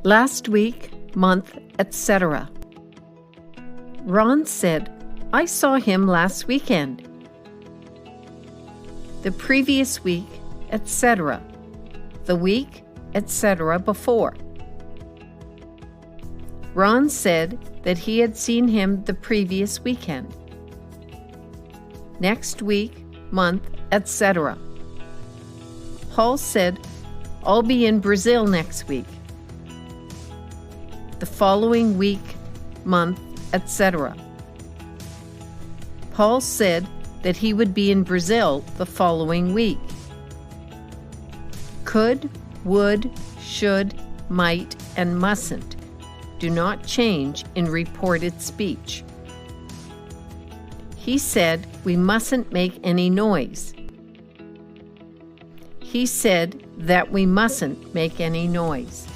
last week, month, etc. Ron said, I saw him last weekend. The previous week, etc. The week, etc. before. Ron said that he had seen him the previous weekend. Next week, month, etc. Paul said, I'll be in Brazil next week. The following week, month, etc. Paul said that he would be in Brazil the following week. Could, would, should, might, and mustn't do not change in reported speech. He said we mustn't make any noise. He said that we mustn't make any noise.